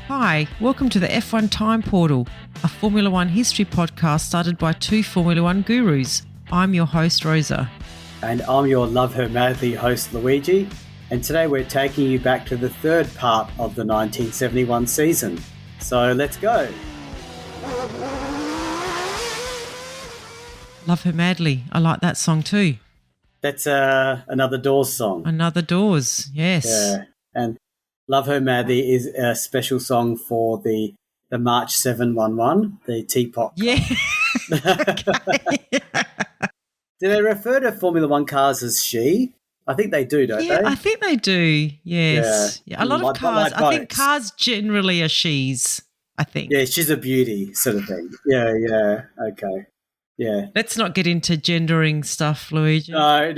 Hi, welcome to the F1 Time Portal, a Formula One history podcast started by two Formula One gurus. I'm your host, Rosa. And I'm your Love Her Madly host, Luigi. And today we're taking you back to the third part of the 1971 season. So let's go. Love Her Madly. I like that song too. That's another Doors song. Another Doors, yes. Yeah. And Love Her Madly is a special song for the March 711, the teapot. Yeah. Do they refer to Formula One cars as she? I think they do, don't they? I think they do, yes. Yeah. A lot of cars, I think cars generally are she's, I think. Yeah, she's a beauty sort of thing. Yeah, okay. Yeah. Let's not get into gendering stuff, Luigi. No.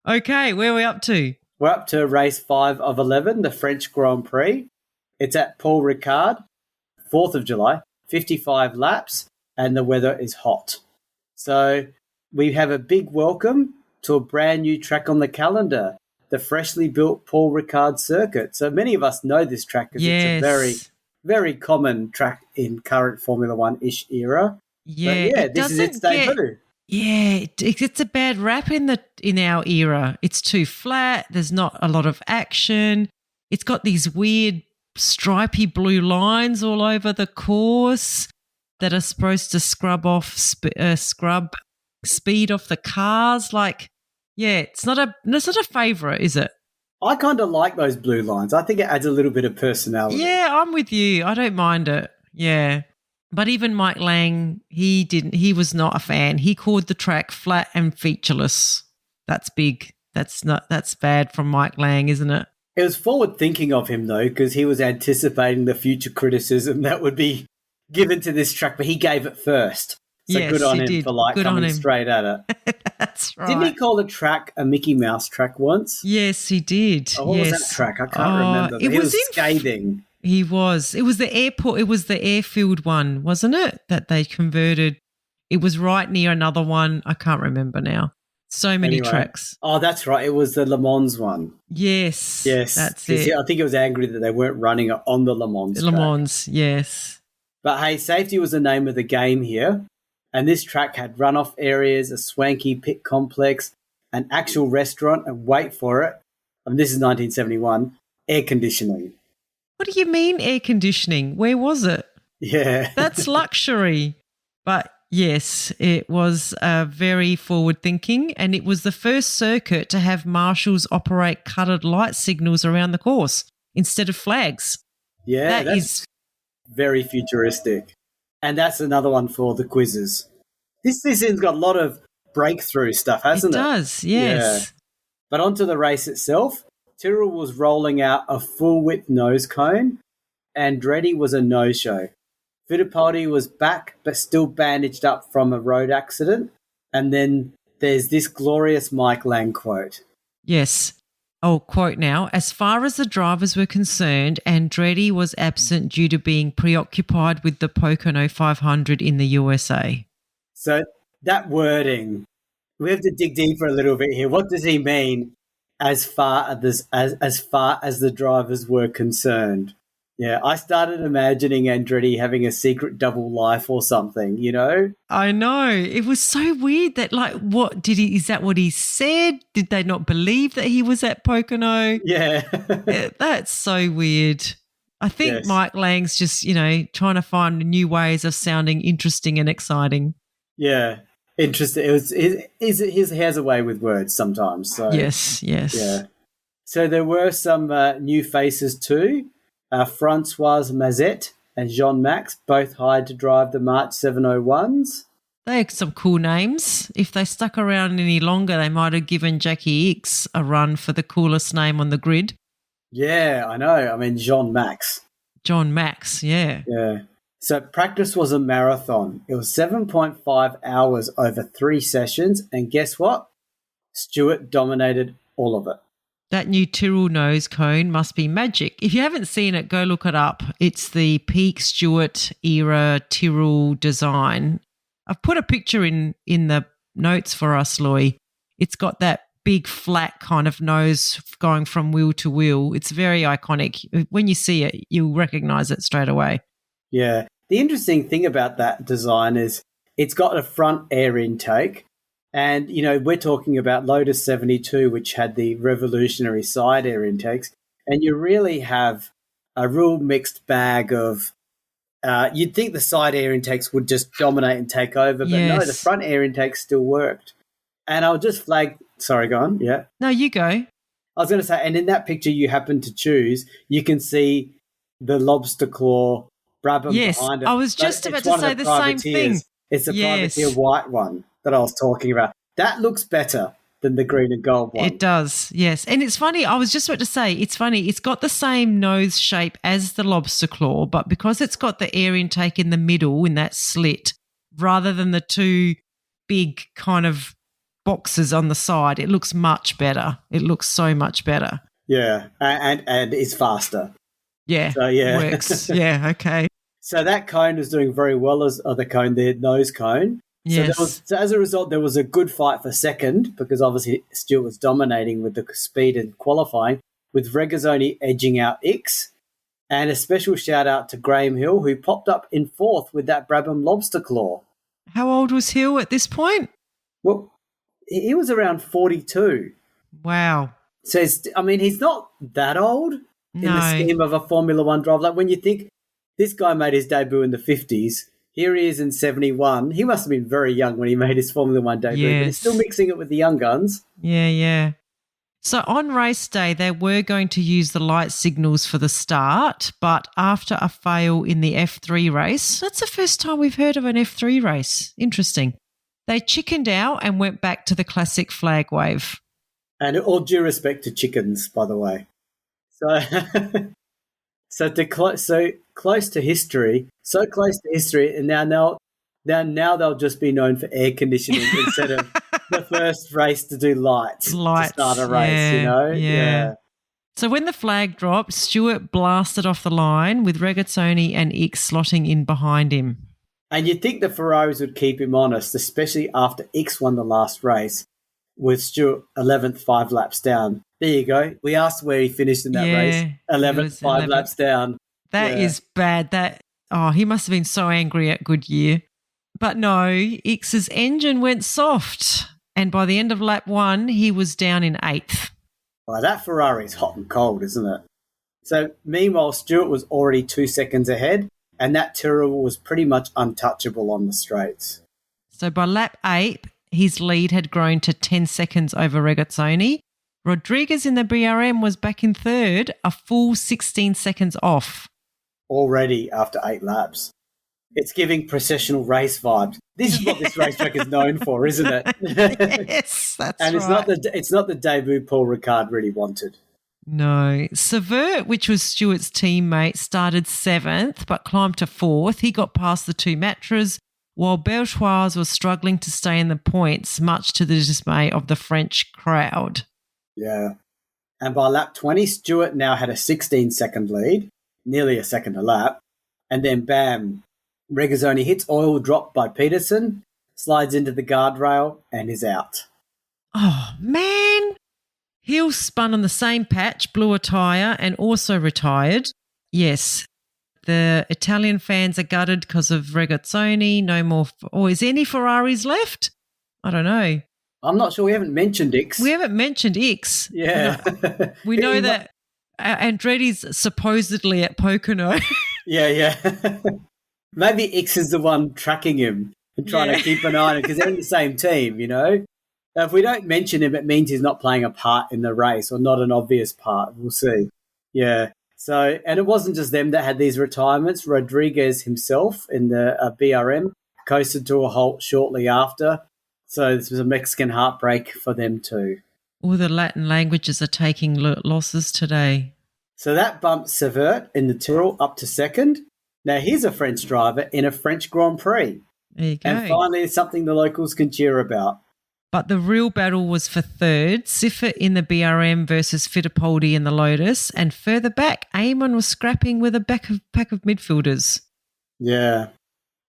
Okay, where are we up to? We're up to race 5 of 11, the French Grand Prix. It's at Paul Ricard, 4th of July, 55 laps, and the weather is hot. So we have a big welcome to a brand new track on the calendar, the freshly built Paul Ricard circuit. So many of us know this track because it's a very, very common track in current Formula One-ish era. Yeah, this is its debut. Yeah, it's a bad rap in our era. It's too flat. There's not a lot of action. It's got these weird stripy blue lines all over the course that are supposed to scrub speed off the cars. It's not a favourite, is it? I kind of like those blue lines. I think it adds a little bit of personality. Yeah, I'm with you. I don't mind it. Yeah. But even Mike Lang, he was not a fan. He called the track flat and featureless. That's big. That's bad from Mike Lang, isn't it? It was forward thinking of him though, because he was anticipating the future criticism that would be given to this track, but he gave it first. So yes, good on him did. for good coming straight at it. That's right. Didn't he call the track a Mickey Mouse track once? Yes, he did. Oh, what was that track? I can't remember. He was scathing. He was. It was the airport. It was the airfield one, wasn't it? That they converted. It was right near another one. I can't remember now. So many tracks. Oh, that's right. It was the Le Mans one. Yes. That's it. I think it was angry that they weren't running it on the Le Mans track. Le Mans, yes. But hey, safety was the name of the game here. And this track had runoff areas, a swanky pit complex, an actual restaurant, and wait for it. And this is 1971, air conditioning. What do you mean air conditioning? Where was it? Yeah. That's luxury. But yes, it was very forward thinking, and it was the first circuit to have marshals operate colored light signals around the course instead of flags. Yeah, that's very futuristic. And that's another one for the quizzes. This season's got a lot of breakthrough stuff, hasn't it? It does, yes. Yeah. But onto the race itself. Tyrrell was rolling out a full-width nose cone. Andretti was a no-show. Fittipaldi was back but still bandaged up from a road accident. And then there's this glorious Mike Lang quote. Yes. I'll quote now. As far as the drivers were concerned, Andretti was absent due to being preoccupied with the Pocono 500 in the USA. So that wording, we have to dig deeper a little bit here. What does he mean? As far as the drivers were concerned. Yeah, I started imagining Andretti having a secret double life or something, you know? I know. It was so weird that is that what he said? Did they not believe that he was at Pocono? Yeah. That's so weird. I think Mike Lang's just, trying to find new ways of sounding interesting and exciting. Yeah. Interesting. He has a way with words sometimes. So. Yes. Yeah. So there were some new faces too. Francois Mazet and Jean Max both hired to drive the March 701s. They had some cool names. If they stuck around any longer, they might have given Jackie Ickx a run for the coolest name on the grid. Yeah, I know. I mean, Jean Max. John Max, yeah. Yeah. So practice was a marathon. It was 7.5 hours over 3 sessions. And guess what? Stewart dominated all of it. That new Tyrrell nose cone must be magic. If you haven't seen it, go look it up. It's the peak Stewart era Tyrrell design. I've put a picture in the notes for us, Loy. It's got that big flat kind of nose going from wheel to wheel. It's very iconic. When you see it, you'll recognise it straight away. Yeah. The interesting thing about that design is it's got a front air intake. And, you know, we're talking about Lotus 72, which had the revolutionary side air intakes. And you really have a real mixed bag of you'd think the side air intakes would just dominate and take over, but no, the front air intakes still worked. And I'll just flag – sorry, go on, yeah. No, you go. I was going to say, and in that picture you happen to choose, you can see the lobster claw Brabham behind it. I was just about to say the same thing. It's the privateer white one that I was talking about. That looks better than the green and gold one. It does, yes. And it's funny, I was just about to say, it's funny, it's got the same nose shape as the lobster claw, but because it's got the air intake in the middle in that slit, rather than the two big kind of boxes on the side, it looks much better. It looks so much better. Yeah, and it's faster. Yeah, so, yeah. Works. Yeah, okay. So that cone is doing very well as the cone, the nose cone. Yes. So as a result, there was a good fight for second because obviously Stewart was dominating with the speed and qualifying, with Regazzoni edging out Ix. And a special shout out to Graham Hill, who popped up in fourth with that Brabham lobster claw. How old was Hill at this point? Well, he was around 42. Wow. So, he's not that old in the scheme of a Formula One driver. Like when you think this guy made his debut in the 50s, here he is in 71. He must have been very young when he made his Formula One debut, but he's still mixing it with the young guns. Yeah. So on race day, they were going to use the light signals for the start, but after a fail in the F3 race, that's the first time we've heard of an F3 race. Interesting. They chickened out and went back to the classic flag wave. And all due respect to chickens, by the way. So close to history, and now they'll just be known for air conditioning instead of the first race to do lights to start a race, you know? Yeah. So when the flag dropped, Stewart blasted off the line with Regazzoni and Ix slotting in behind him. And you'd think the Ferraris would keep him honest, especially after Ix won the last race with Stewart 11th, 5 laps down. There you go. We asked where he finished in that race. 11th, 5 laps down. That is bad. He must have been so angry at Goodyear. But no, Ix's engine went soft. And by the end of lap 1, he was down in 8th. Well, that Ferrari's hot and cold, isn't it? So meanwhile, Stewart was already 2 seconds ahead, and that Tyrrell was pretty much untouchable on the straights. So by lap 8, his lead had grown to 10 seconds over Regazzoni. Rodriguez in the BRM was back in third, a full 16 seconds off. Already after 8 laps. It's giving processional race vibes. This is what this racetrack is known for, isn't it? Yes, that's and right. And it's not the debut Paul Ricard really wanted. No. Savert, which was Stewart's teammate, started 7th but climbed to 4th. He got past the two Matras, while Belchoise was struggling to stay in the points, much to the dismay of the French crowd. Yeah. And by lap 20, Stewart now had a 16-second lead, nearly a second a lap. And then, bam, Regazzoni hits oil drop by Peterson, slides into the guardrail, and is out. Oh, man. Hill spun on the same patch, blew a tyre, and also retired. Yes, the Italian fans are gutted because of Regazzoni. No more. Is there any Ferraris left? I don't know. I'm not sure. We haven't mentioned Ix. We haven't mentioned Ix. Yeah. We know that Andretti's supposedly at Pocono. Yeah. Maybe Ix is the one tracking him and trying to keep an eye on him because they're in the same team, you know. Now, if we don't mention him, it means he's not playing a part in the race or not an obvious part. We'll see. Yeah. So, and it wasn't just them that had these retirements. Rodriguez himself in the BRM coasted to a halt shortly after. So this was a Mexican heartbreak for them too. All the Latin languages are taking losses today. So that bumped Savert in the Tyrrell up to second. Now here's a French driver in a French Grand Prix. There you go. And finally, it's something the locals can cheer about. But the real battle was for third, Siffert in the BRM versus Fittipaldi in the Lotus, and further back, Eamon was scrapping with a pack of midfielders. Yeah.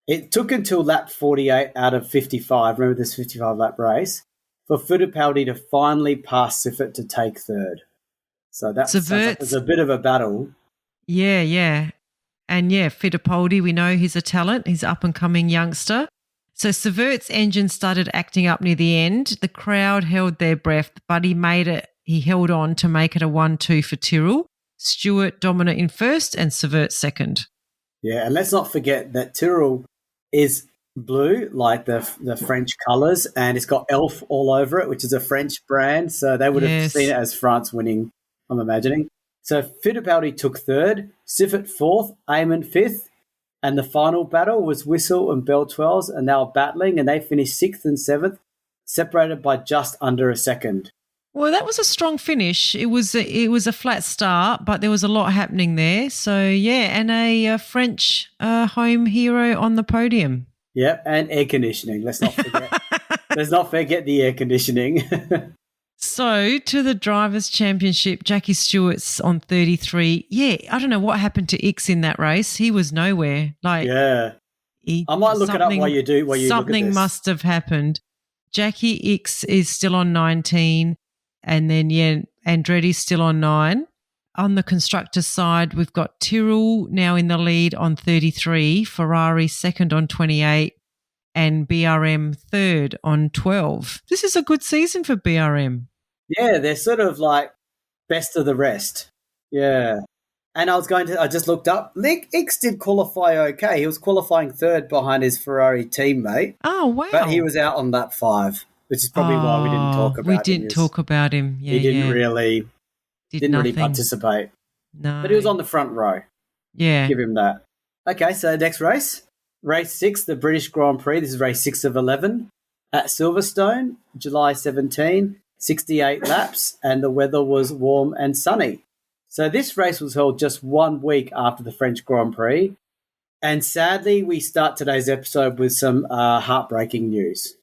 It took until lap 48 out of 55, remember this 55-lap race, for Fittipaldi to finally pass Siffert to take third. So that sounds like it was a bit of a battle. Yeah, yeah. And yeah, Fittipaldi, we know he's a talent. He's an up-and-coming youngster. So Sievert's engine started acting up near the end. The crowd held their breath, but he held on to make it a 1-2 for Tyrrell. Stewart dominant in first and Sievert second. Yeah, and let's not forget that Tyrrell is blue, like the French colours, and it's got Elf all over it, which is a French brand. So they would have seen it as France winning, I'm imagining. So Fittipaldi took third, Siffert fourth, Eamon fifth, and the final battle was Whistle and Beltwells, and they were battling, and they finished sixth and seventh, separated by just under a second. Well, that was a strong finish. It was a flat start, but there was a lot happening there. So, yeah, and a French home hero on the podium. Yep, and air conditioning. Let's not forget. Let's not forget the air conditioning. So, to the Drivers' Championship, Jackie Stewart's on 33. Yeah, I don't know what happened to Ix in that race. He was nowhere. Yeah. I might look it up while you look at this. Something must have happened. Jackie Ix is still on 19. And then, Andretti's still on 9. On the constructor side, we've got Tyrrell now in the lead on 33, Ferrari second on 28, and BRM third on 12. This is a good season for BRM. Yeah, they're sort of like best of the rest. Yeah. And I just looked up. Ix did qualify okay. He was qualifying third behind his Ferrari teammate. Oh, wow. But he was out on lap 5. Which is probably why we didn't talk about him. We didn't talk about him. Yeah, he didn't really participate. No. But he was on the front row. Yeah. Give him that. Okay, so next race. Race 6, the British Grand Prix. This is race 6 of 11 at Silverstone, July 17, 68 laps, and the weather was warm and sunny. So this race was held just 1 week after the French Grand Prix. And sadly, we start today's episode with some heartbreaking news.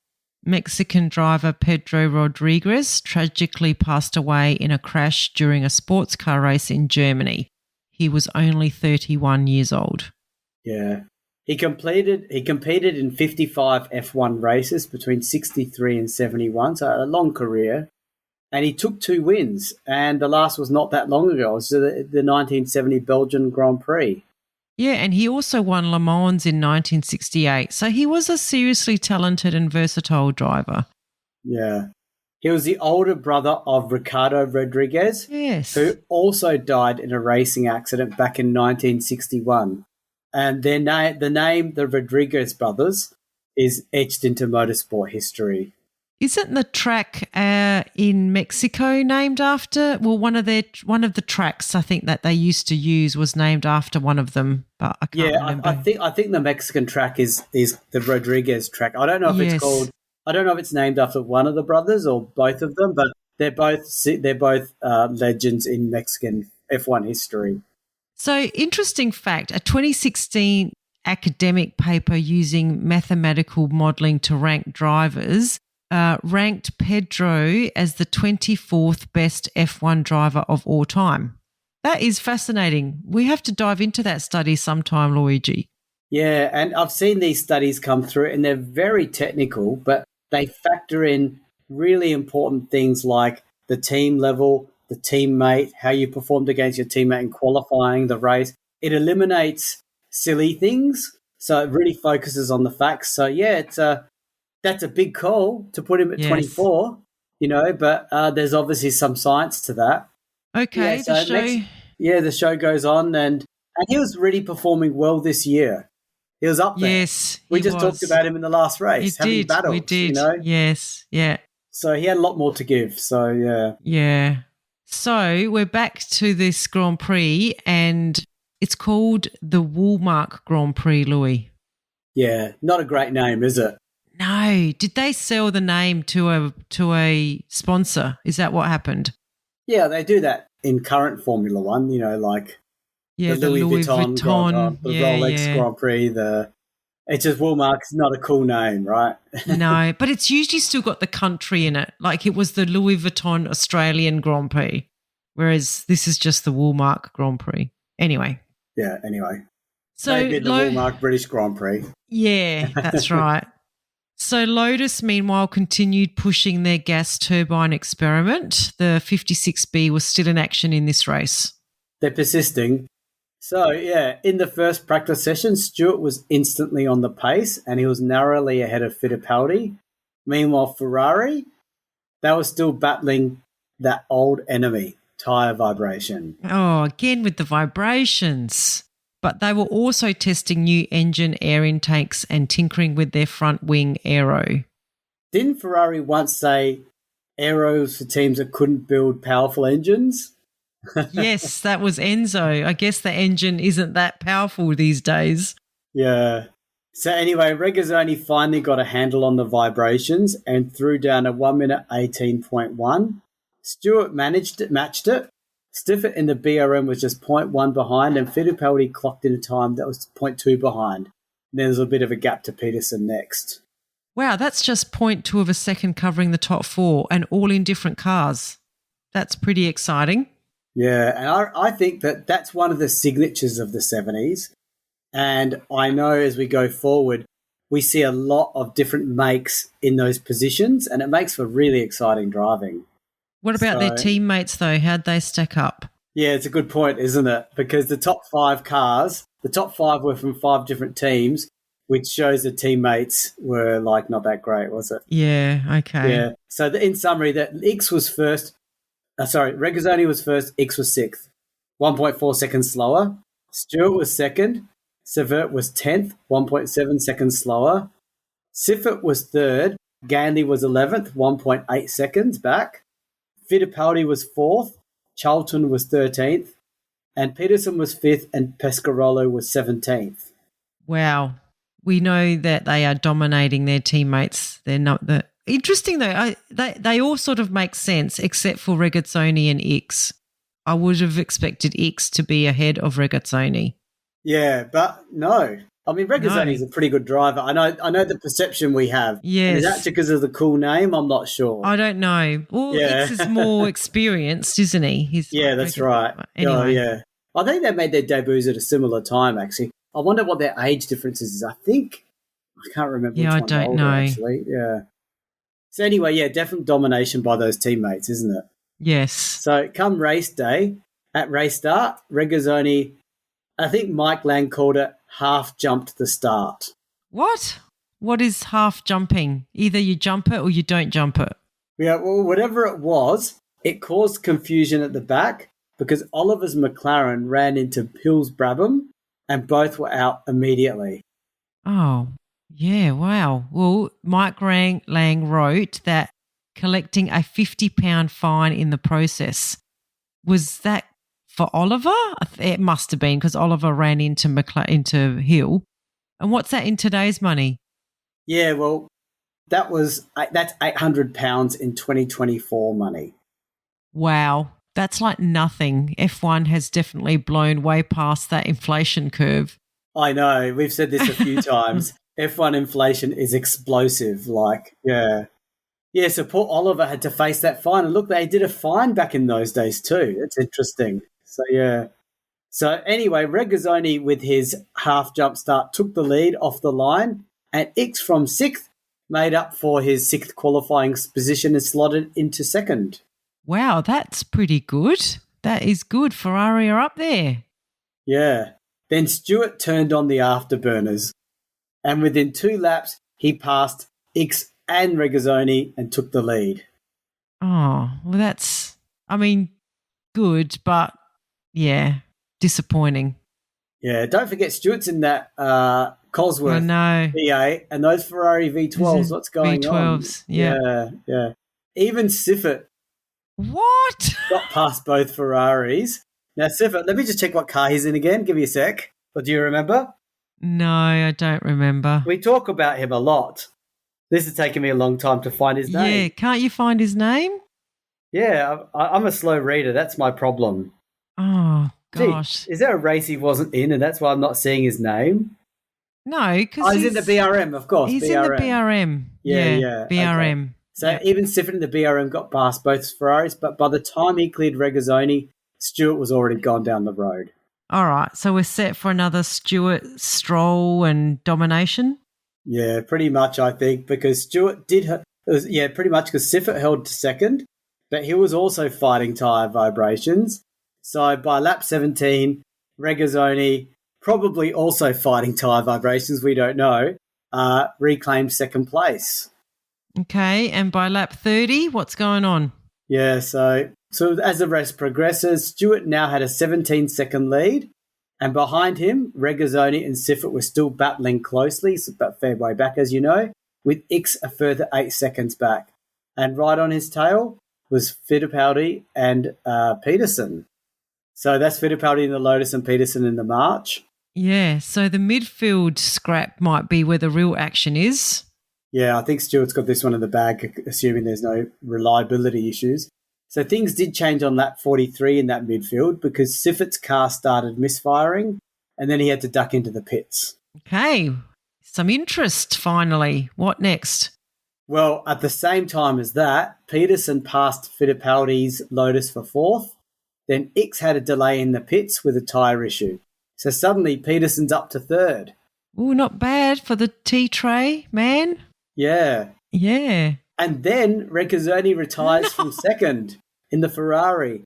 Mexican driver Pedro Rodriguez tragically passed away in a crash during a sports car race in Germany. He was only 31 years old. Yeah. He competed in 55 F1 races between 63 and 71, so a long career. And he took 2 wins, and the last was not that long ago. It was the 1970 Belgian Grand Prix. Yeah, and he also won Le Mans in 1968. So he was a seriously talented and versatile driver. Yeah. He was the older brother of Ricardo Rodriguez, yes, who also died in a racing accident back in 1961. And the name, the Rodriguez brothers, is etched into motorsport history. Isn't the track in Mexico named after? Well, one of the tracks I think that they used to use was named after one of them, but I can't remember. I think the Mexican track is the Rodriguez track. I don't know if it's called. I don't know if it's named after one of the brothers or both of them, but they're both legends in Mexican F1 history. So, interesting fact: a 2016 academic paper using mathematical modelling to rank drivers ranked Pedro as the 24th best F1 driver of all time. That is fascinating. We have to dive into that study sometime, Luigi. Yeah, and I've seen these studies come through, and they're very technical, but they factor in really important things like the team level, the teammate, how you performed against your teammate in qualifying the race. It eliminates silly things, so it really focuses on the facts. So, yeah, that's a big call to put him at 24, but there's obviously some science to that. Okay, the show goes on, and he was really performing well this year. He was up there. Yes, we just talked about him in the last race. We did. Yes, yeah. So he had a lot more to give. So, yeah. Yeah. So we're back to this Grand Prix, and it's called the Woolmark Grand Prix, Louis. Yeah, not a great name, is it? No. Did they sell the name to a sponsor? Is that what happened? Yeah, they do that in current Formula One, like the Louis Vuitton the Rolex Grand Prix. It's just Woolmark is not a cool name, right? No, but it's usually still got the country in it. Like it was the Louis Vuitton Australian Grand Prix, whereas this is just the Woolmark Grand Prix. Anyway. Yeah, anyway. So maybe the Woolmark British Grand Prix. Yeah, that's right. So Lotus, meanwhile, continued pushing their gas turbine experiment. The 56B was still in action in this race. They're persisting. So, yeah, in the first practice session, Stewart was instantly on the pace and he was narrowly ahead of Fittipaldi. Meanwhile, Ferrari, they were still battling that old enemy, tyre vibration. Oh, again with the vibrations. But they were also testing new engine air intakes and tinkering with their front wing aero. Didn't Ferrari once say aeros for teams that couldn't build powerful engines? Yes, that was Enzo. I guess the engine isn't that powerful these days. Yeah. So anyway, Regazzoni finally got a handle on the vibrations and threw down a 1 minute 18.1. Stewart matched it. Stiffett in the BRM was just 0.1 behind, and Fittipaldi clocked in a time that was 0.2 behind. And then there's a bit of a gap to Peterson next. Wow, that's just 0.2 of a second covering the top four and all in different cars. That's pretty exciting. Yeah, and I think that's one of the signatures of the 70s. And I know as we go forward, we see a lot of different makes in those positions, and it makes for really exciting driving. What about their teammates, though? How'd they stack up? Yeah, it's a good point, isn't it? Because the top 5 cars, the top 5 were from 5 different teams, which shows the teammates were like not that great, was it? Yeah, okay. Yeah. So in summary, that X was first. Regazzoni was first, X was 6th, 1.4 seconds slower. Stewart was second. Severt was 10th, 1.7 seconds slower. Siffert was third. Ganley was 11th, 1.8 seconds back. Fittipaldi was 4th. Charlton was 13th. And Peterson was 5th, and Pescarolo was 17th. Wow. We know that they are dominating their teammates. They're not the interesting though. They all sort of make sense except for Regazzoni and X. I would have expected X to be ahead of Regazzoni. Yeah, but no. I mean, Regazzoni is a pretty good driver. I know the perception we have. Yes. Is that because of the cool name? I'm not sure. I don't know. Well, X is more experienced, isn't he? That's right. Anyway. Oh, yeah. I think they made their debuts at a similar time, actually. I wonder what their age difference is. I can't remember. Yeah, which I don't know. Actually. Yeah. So anyway, yeah, definite domination by those teammates, isn't it? Yes. So come race day, at race start, Regazzoni, I think Mike Lang called it half jumped the start. What? What is half jumping? Either you jump it or you don't jump it. Yeah, well, whatever it was, it caused confusion at the back because Oliver's McLaren ran into Hill's Brabham and both were out immediately. Oh, yeah, wow. Well, Mike Lang wrote that collecting a £50 fine in the process. Was that for Oliver? It must have been because Oliver ran into Hill. And what's that in today's money? Yeah, well, that's £800 in 2024 money. Wow, that's like nothing. F1 has definitely blown way past that inflation curve. I know. We've said this a few times. F1 inflation is explosive. Yeah, so poor Oliver had to face that fine. And look, they did a fine back in those days too. It's interesting. So, yeah. So, anyway, Regazzoni with his half jump start took the lead off the line, and X from 6th made up for his 6th qualifying position and slotted into 2nd. Wow, that's pretty good. That is good. Ferrari are up there. Yeah. Then Stewart turned on the afterburners, and within 2 laps, he passed X and Regazzoni and took the lead. Oh, well, that's, good, but yeah, disappointing. Yeah, don't forget Stewart's in that Cosworth V8 and those Ferrari V12s. What's going V12s, on? yeah. Yeah. Even Siffert What? got past both Ferraris. Now, Siffert, let me just check what car he's in again. Give me a sec. But do you remember? No, I don't remember. We talk about him a lot. This is taking me a long time to find his name. Yeah, can't you find his name? Yeah, I'm a slow reader. That's my problem. Oh, gosh. Gee, is there a race he wasn't in and that's why I'm not seeing his name? No, because he's in the BRM, of course. He's in the BRM. Yeah. BRM. Okay. So even Siffert in the BRM got past both Ferraris, but by the time he cleared Regazzoni, Stewart was already gone down the road. All right, so we're set for another Stewart, Stroll and domination? Yeah, pretty much, I think, because Stewart did. Pretty much because Siffert held to second, but he was also fighting tyre vibrations. So by lap 17, Regazzoni, probably also fighting tyre vibrations, we don't know, reclaimed second place. Okay, and by lap 30, what's going on? Yeah, so as the race progresses, Stewart now had a 17-second lead, and behind him, Regazzoni and Siffert were still battling closely, so about fair way back, as you know, with Ickx a further 8 seconds back. And right on his tail was Fittipaldi and Peterson. So that's Fittipaldi in the Lotus and Peterson in the March. Yeah, so the midfield scrap might be where the real action is. Yeah, I think Stewart's got this one in the bag, assuming there's no reliability issues. So things did change on lap 43 in that midfield because Siffert's car started misfiring and then he had to duck into the pits. Okay, some interest finally. What next? Well, at the same time as that, Peterson passed Fittipaldi's Lotus for fourth. Then Ickx had a delay in the pits with a tyre issue. So suddenly Peterson's up to third. Oh, not bad for the T-Tray, man. Yeah. Yeah. And then Regazzoni retires from second in the Ferrari.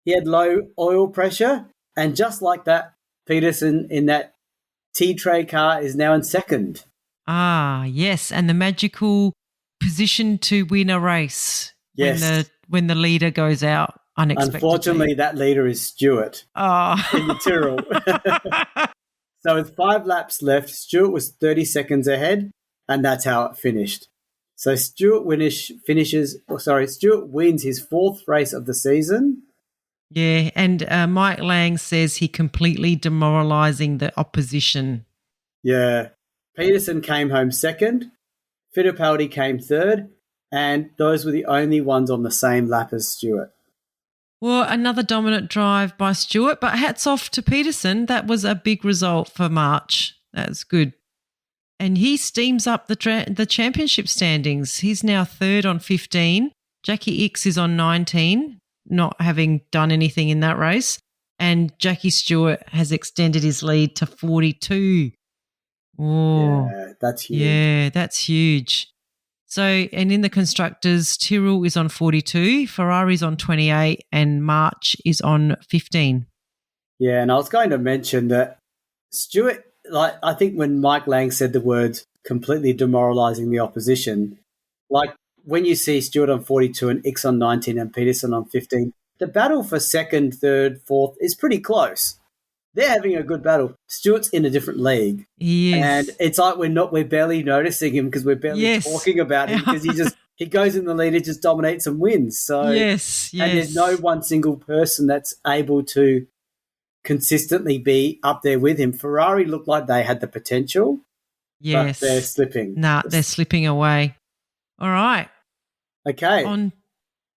He had low oil pressure, and just like that, Peterson in that T-Tray car is now in second. Ah, yes, and the magical position to win a race. Yes. When the leader goes out unexpectedly. Unfortunately, that leader is Stewart in the Tyrrell. So with 5 laps left, Stewart was 30 seconds ahead, and that's how it finished. So Stewart wins his fourth race of the season. Yeah, and Mike Lang says he completely demoralising the opposition. Yeah. Peterson came home second, Fittipaldi came third, and those were the only ones on the same lap as Stewart. Well, another dominant drive by Stewart, but hats off to Peterson. That was a big result for March. That's good. And he steams up the championship standings. He's now third on 15. Jackie Ickx is on 19, not having done anything in that race. And Jackie Stewart has extended his lead to 42. Oh, yeah, that's huge. Yeah, that's huge. So, and in the constructors, Tyrrell is on 42, Ferrari's on 28, and March is on 15. Yeah, and I was going to mention that Stewart, I think when Mike Lang said the words completely demoralising the opposition, like when you see Stewart on 42 and Ickx on 19 and Peterson on 15, the battle for second, third, fourth is pretty close. They're having a good battle. Stewart's in a different league. Yes. And it's like we're barely noticing him because we're barely talking about him because he goes in the lead, he just dominates and wins. So yes. And there's no one single person that's able to consistently be up there with him. Ferrari looked like they had the potential, but they're slipping. They're slipping away. All right. Okay.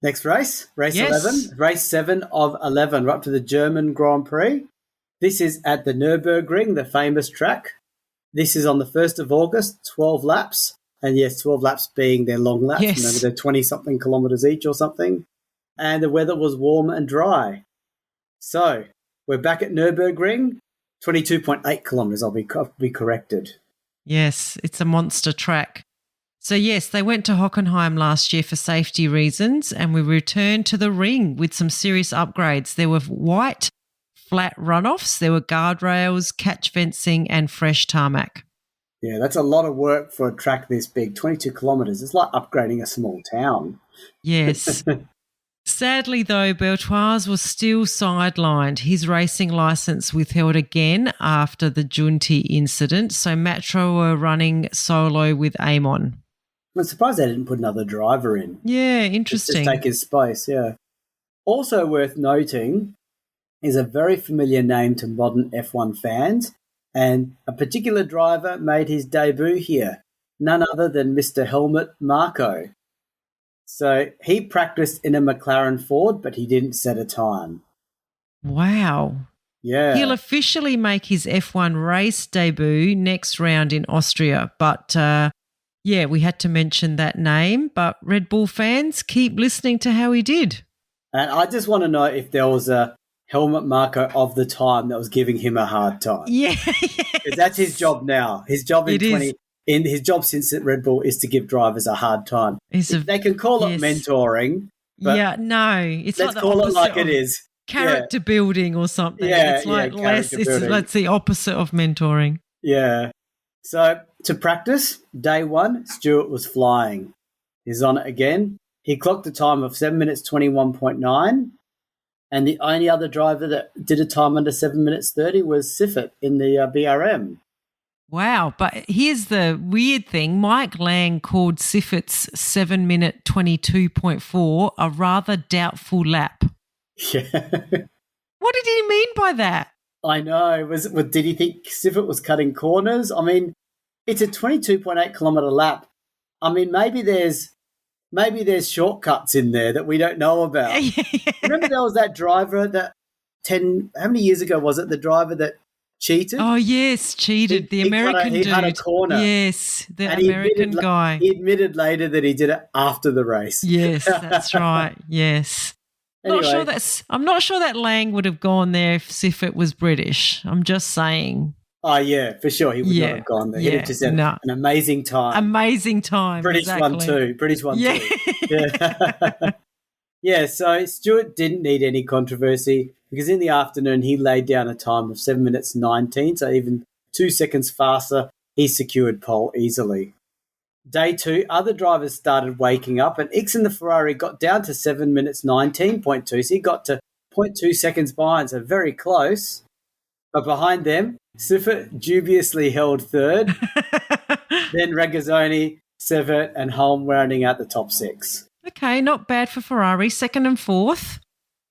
Next race 11, race 7 of 11. We're up to the German Grand Prix. This is at the Nürburgring, the famous track. This is on the 1st of August, 12 laps. And yes, 12 laps being their long laps. Yes. Remember, they're 20-something kilometres each or something. And the weather was warm and dry. So we're back at Nürburgring, 22.8 kilometres, I'll be corrected. Yes, it's a monster track. So yes, they went to Hockenheim last year for safety reasons, and we returned to the ring with some serious upgrades. There were white flat runoffs, there were guardrails, catch fencing, and fresh tarmac. Yeah, that's a lot of work for a track this big, 22 kilometres. It's like upgrading a small town. Yes. Sadly, though, Bertois was still sidelined. His racing licence withheld again after the Giunti incident, so Matro were running solo with Amon. I'm surprised they didn't put another driver in. Yeah, interesting. Just take his space, yeah. Also worth noting is a very familiar name to modern F1 fans, and a particular driver made his debut here, none other than Mr. Helmut Marko. So he practiced in a McLaren Ford, but he didn't set a time. Wow. Yeah. He'll officially make his F1 race debut next round in Austria, but we had to mention that name. But Red Bull fans, keep listening to how he did. And I just want to know if there was a Helmut Marko of the time that was giving him a hard time. Yeah. Because that's his job now. His job in in his job since at Red Bull is to give drivers a hard time. They can call it mentoring, but it's let's like the call it like opposite it is. Character building or something. It's like less. It's the opposite of mentoring. Yeah. So to practice, day one, Stewart was flying. He's on it again. He clocked a time of 7 minutes 21.9, and the only other driver that did a time under 7 minutes 30 was Siffert in the BRM. Wow. But here's the weird thing. Mike Lang called Siffert's 7 minute 22.4 a rather doubtful lap. Yeah. What did he mean by that? I know. Did he think Siffert was cutting corners? I mean, it's a 22.8 kilometre lap. I mean, maybe there's shortcuts in there that we don't know about. Remember there was that driver that how many years ago was it? The driver that cheated? Oh, yes, cheated. The American dude. He had a corner. Yes, the American guy. He admitted later that he did it after the race. Yes, that's right. Yes. Anyway. I'm not sure that Lang would have gone there if Siffert was British. I'm just saying. Oh, yeah, for sure. He would not have gone there. He'd have just had an amazing time. Amazing time. British one too. Yeah. Yeah, so Stewart didn't need any controversy because in the afternoon he laid down a time of 7 minutes 19, so even 2 seconds faster, he secured pole easily. Day two, other drivers started waking up, and Ickx in the Ferrari got down to 7 minutes 19.2, so he got to 0.2 seconds behind, so very close. But behind them, Siffert dubiously held third, then Regazzoni, Siffert, and Hulme rounding out the top six. Okay, not bad for Ferrari, second and fourth.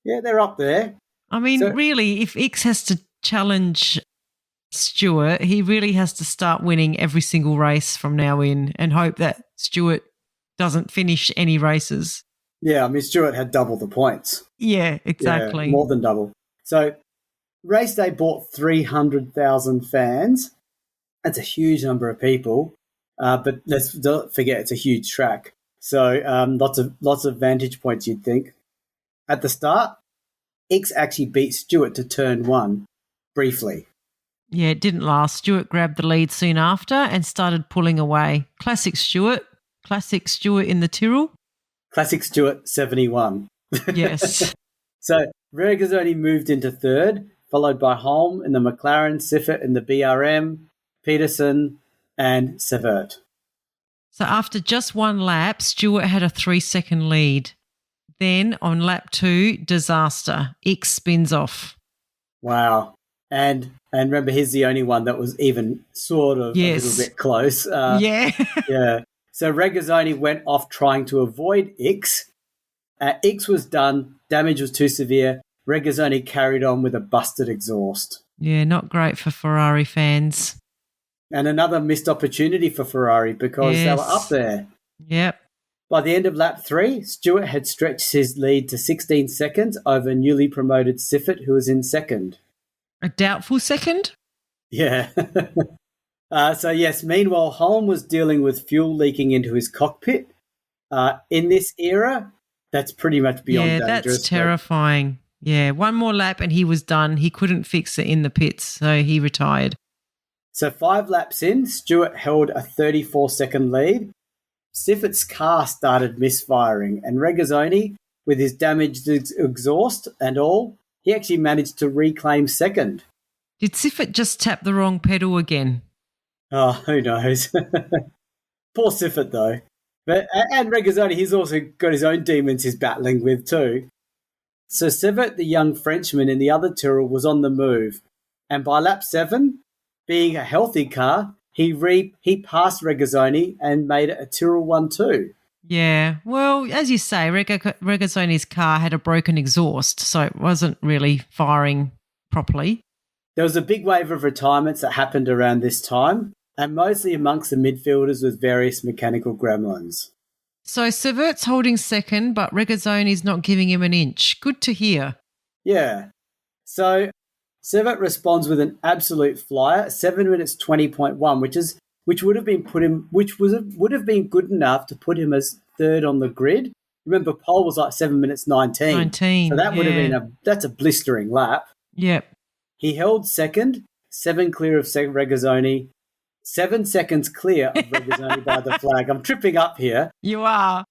Yeah, they're up there. I mean, really, if Ickx has to challenge Stewart, he really has to start winning every single race from now in and hope that Stewart doesn't finish any races. Yeah, I mean, Stewart had double the points. Yeah, exactly. Yeah, more than double. So race day brought 300,000 fans. That's a huge number of people, but let's not forget it's a huge track. So lots of vantage points, you'd think. At the start, Ickx actually beat Stewart to turn one briefly. Yeah, it didn't last. Stewart grabbed the lead soon after and started pulling away. Classic Stewart in the Tyrrell. Classic Stewart 71. Yes. So Regazzoni moved into third, followed by Hulme in the McLaren, Siffert in the BRM, Peterson and Siffert. So after just one lap, Stewart had a 3-second lead. Then on lap 2, disaster. Ickx spins off. Wow. And remember, he's the only one that was even sort of a little bit close. Yeah. Yeah. So Regazzoni went off trying to avoid Ickx. Ickx was done. Damage was too severe. Regazzoni carried on with a busted exhaust. Yeah, not great for Ferrari fans. And another missed opportunity for Ferrari because they were up there. Yep. By the end of lap 3, Stewart had stretched his lead to 16 seconds over newly promoted Siffert, who was in second. A doubtful second? Yeah. So, yes, meanwhile, Hulme was dealing with fuel leaking into his cockpit. In this era, that's pretty much beyond dangerous. Yeah, that's terrifying. Yeah, one more lap and he was done. He couldn't fix it in the pits, so he retired. So 5 laps in, Stewart held a 34-second lead. Siffert's car started misfiring, and Regazzoni, with his damaged exhaust and all, he actually managed to reclaim second. Did Siffert just tap the wrong pedal again? Oh, who knows? Poor Siffert, though. And Regazzoni, he's also got his own demons he's battling with too. So Siffert, the young Frenchman in the other Tyrrell, was on the move. And by lap 7, being a healthy car, he passed Regazzoni and made it a Tyrrell 1-2. Yeah, well, as you say, Regazzoni's car had a broken exhaust, so it wasn't really firing properly. There was a big wave of retirements that happened around this time, and mostly amongst the midfielders with various mechanical gremlins. So Siffert's holding second, but Regazzoni's not giving him an inch. Good to hear. Yeah. So Siffert responds with an absolute flyer, 7 minutes 20.1, which would have been good enough to put him as third on the grid. Remember, pole was like 7 minutes 19. So that would have been that's a blistering lap. Yep. He held second, 7 clear of Regazzoni, 7 seconds clear of Regazzoni by the flag. I'm tripping up here. You are.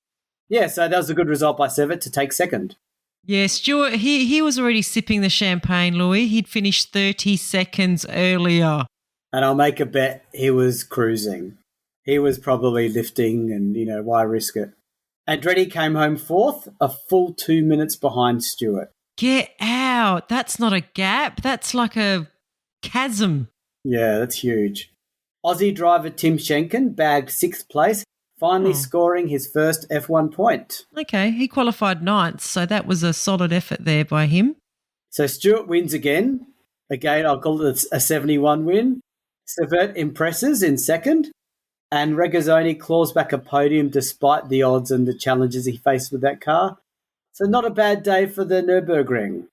Yeah, so that was a good result by Sevet to take second. Yeah, Stewart, he was already sipping the champagne, Louis. He'd finished 30 seconds earlier. And I'll make a bet he was cruising. He was probably lifting and, why risk it? Andretti came home fourth, a full 2 minutes behind Stewart. Get out. That's not a gap. That's like a chasm. Yeah, that's huge. Aussie driver Tim Schenken bagged 6th place, finally scoring his first F1 point. Okay, he qualified 9th, so that was a solid effort there by him. So Stewart wins again. Again, I'll call it a 71 win. Sevet impresses in second. And Regazzoni claws back a podium despite the odds and the challenges he faced with that car. So not a bad day for the Nürburgring.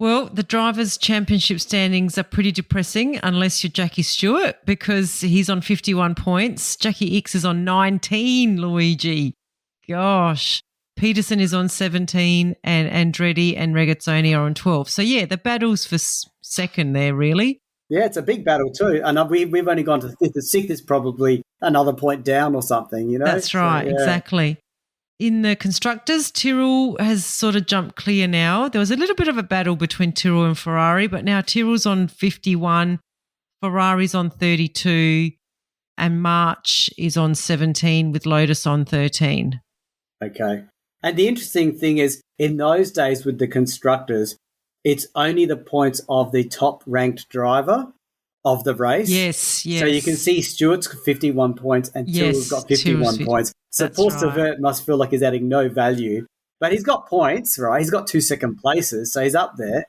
Well, the Drivers' Championship standings are pretty depressing unless you're Jackie Stewart because he's on 51 points. Jackie Ickx is on 19, Luigi. Gosh. Peterson is on 17 and Andretti and Regazzoni are on 12. So, yeah, the battle's for second there, really. Yeah, it's a big battle too. And we've only gone to 5th. The 6th is probably another point down or something, That's right, so, yeah. Exactly. In the constructors, Tyrrell has sort of jumped clear now. There was a little bit of a battle between Tyrrell and Ferrari, but now Tyrrell's on 51, Ferrari's on 32, and March is on 17 with Lotus on 13. Okay. And the interesting thing is, in those days with the constructors, it's only the points of the top-ranked driver of the race. Yes. So you can see Stewart's got 51 points and Tyrrell's got 51 points. So Paul Ricard must feel like he's adding no value. But he's got points, right? He's got 2 second places, so he's up there.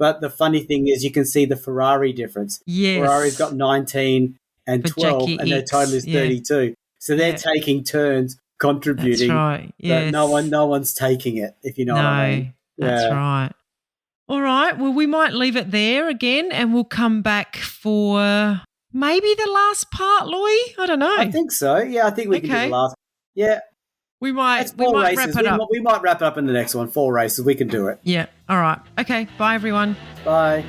But the funny thing is you can see the Ferrari difference. Yes. Ferrari's got 19 and 12, Jackie and their total is 32. So they're taking turns contributing. That's right, yes. But no one's taking it, if you know what I mean. That's right. All right, well, we might leave it there again and we'll come back for maybe the last part, Louis? I don't know. I think so. Yeah, I think we can do the last. Yeah. We might wrap it up. We might wrap it up in the next one. 4 races. We can do it. Yeah. All right. Okay. Bye, everyone. Bye.